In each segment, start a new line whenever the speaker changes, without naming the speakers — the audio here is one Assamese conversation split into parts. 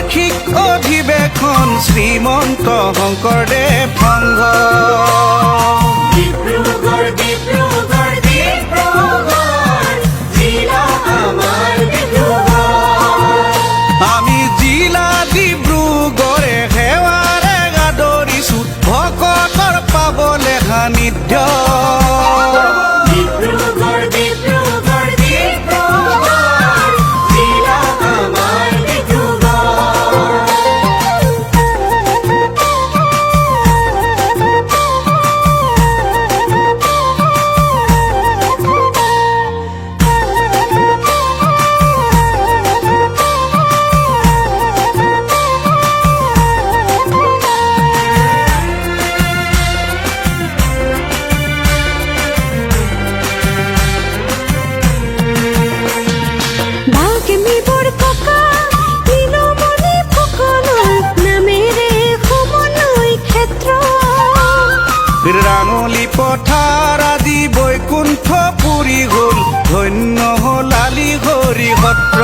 বাৰ্ষিক অধিৱেশন শ্ৰীমন্ত শংকৰদেৱ সংঘ
ডিব্ৰুগড় ডিব্ৰুগড় ডিব্ৰুগড় জিলা আমাৰ ডিব্ৰুগড়
আমি জিলা ডিব্ৰুগড়ে সেৱাৰে আদৰিছো ভকতৰ পাবলে সান্নিধ্য
ডিব্ৰুগড় ডিব্ৰুগড় ডিব্ৰুগড় জিলা আমাৰ
ৰাঙলী পথাৰ আদি বৈকুণ্ঠ পুৰি গ'ল ধন্য হ'ল আলি হৰি সত্ৰ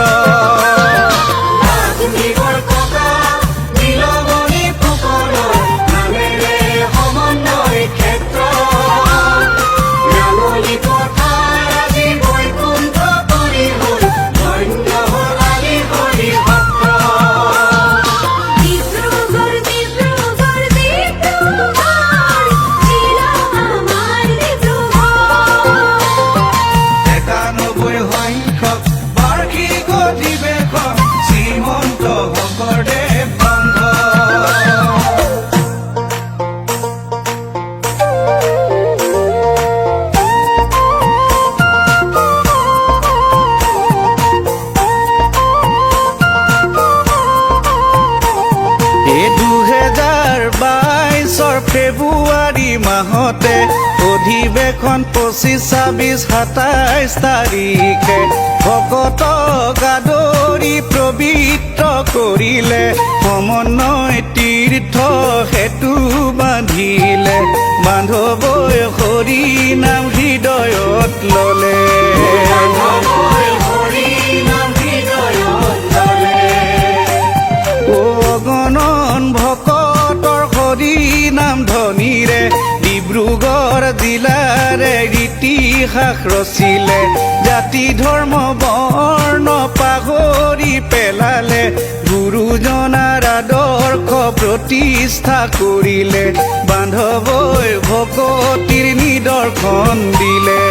ফেব্ৰুৱাৰী মাহতে অধিৱেশন 25-26-27 তাৰিখে ভকতক আদৰি পবিত্ৰ কৰিলে সমন্বয় তীৰ্থ সেতু বান্ধিলে বান্ধৱই হৰি নাম হৃদয়ত ল'লে অগণন ভকতৰ হৰি নাম ধনীৰে ডিব্ৰুগড় জিলাৰে ইতিহাস ৰচিলে জাতি ধৰ্ম বৰ্ণ পাহৰি পেলালে গুৰুজনাৰ আদৰ্শ প্ৰতিষ্ঠা কৰিলে বান্ধৱই ভকতিৰ নিদৰ্শন দিলে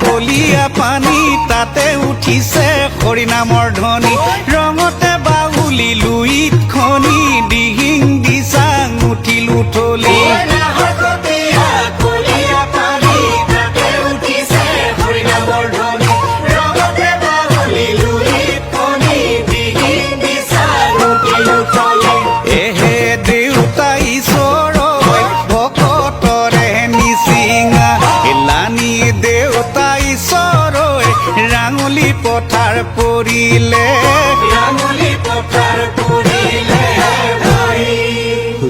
কলীয়া পানী তাতে উঠিছে হৰিনামৰ ধ্বনি ৰঙতে বাউলি লুইত খনি দিহিং দিচাং উঠিল উঠলি এহে দেউতা ঈশ্বৰ ভকতৰে নিচিঙা এলানি দেউতা ঈশ্বৰ ৰাঙলী পথাৰ পৰিলে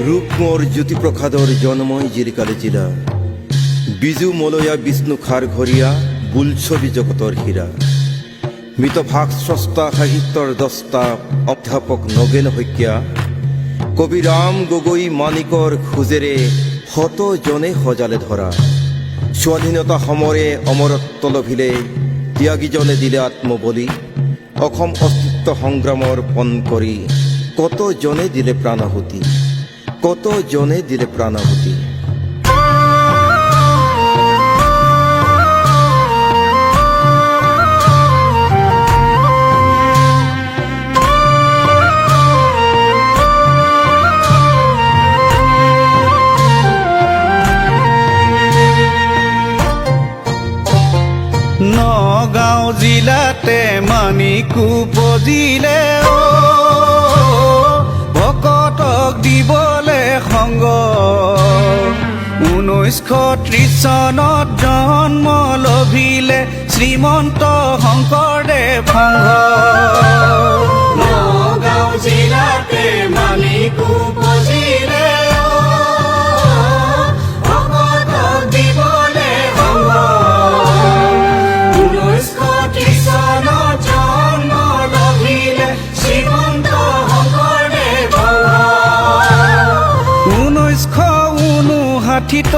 রূপমোর জ্যোতিপ্রসাদর জন্মই জিরিকালে জিলা বিজু মলয়া বিষ্ণু খার ঘরিয়া বুলছবি জগতর হীরা মিতভাগ স্রষ্টা সাহিত্যর দস্তা অধ্যাপক নগেন শইকীয়া কবি রাম গগৈ মানিকৰ খোজেৰে শতজনে সজালে ধৰা স্বাধীনতা সমৰে অমৰত্ব লভিলে ত্যাগীজনে দিলে আত্মবলি অসম অস্তিত্ব সংগ্ৰামৰ পণ কৰি কতজনে দিলে প্ৰাণাহুতি কতজনে দিলে প্ৰাণাহুতি
নগাঁও জিলাত জিলাতে মানিকু পজিলে ভকতক দিবলে সংগ 1930 চনত জন্ম লভিলে শ্ৰীমন্ত শংকৰদেৱ সংঘ
নগাঁও জিলাতে মানিকু পজিলে ভকতক দিবলে সংগ 1930 চনত জন্ম লভিলে শ্ৰীমন্ত শংকৰদেৱ সংঘ
1959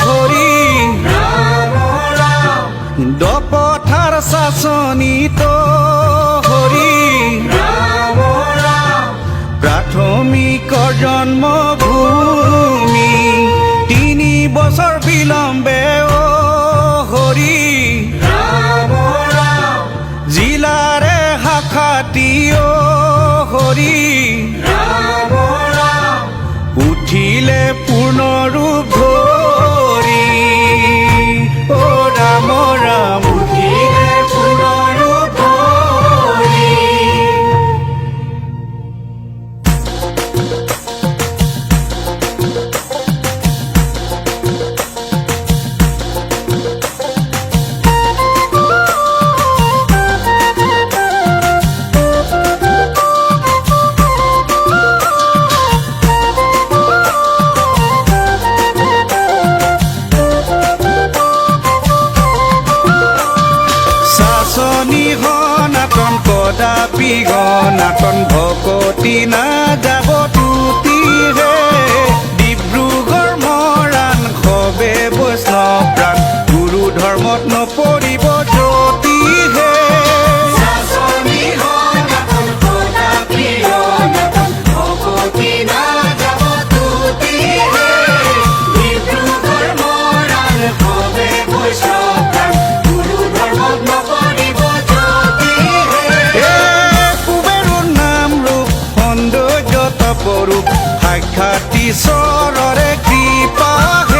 হৰি
ৰাম ৰাম
দপথাৰ শাসনিত হৰি
ৰাম ৰাম
প্ৰাথমিক জন্মভূমি 3 বছৰ বিলম্বে হৰি
ৰাম ৰাম
জিলাৰে শাখাটি হৰি
ৰাম ৰাম
উঠিলে পূৰ্ণৰূপ ধৰি অ ৰাম ৰাম
উঠিলে পুনৰূপ ধৰি
শাসনি সনাতন কদাপি গণাতন ভকতি না যাব তুতিহে ডিব্ৰুগড় মৰাণ সবে বৈষ্ণৱ প্ৰাণ গুৰু ধৰ্মত নপৰিব জ্যোতিহে
শাসনি সনাতন কদাপি অনাতন ভকতি না যাব তুতিহে ডিব্ৰুগড় মৰাণ সবে বৈষ্ণৱ প্ৰাণ গুৰু ধৰ্মত নপৰিব জ্যোতিহে
এ কুবেৰো নাম ৰূপ সৌন্দৰ্য তপৰূপ সাক্ষাৎ ঈশ্বৰৰে কৃপা হে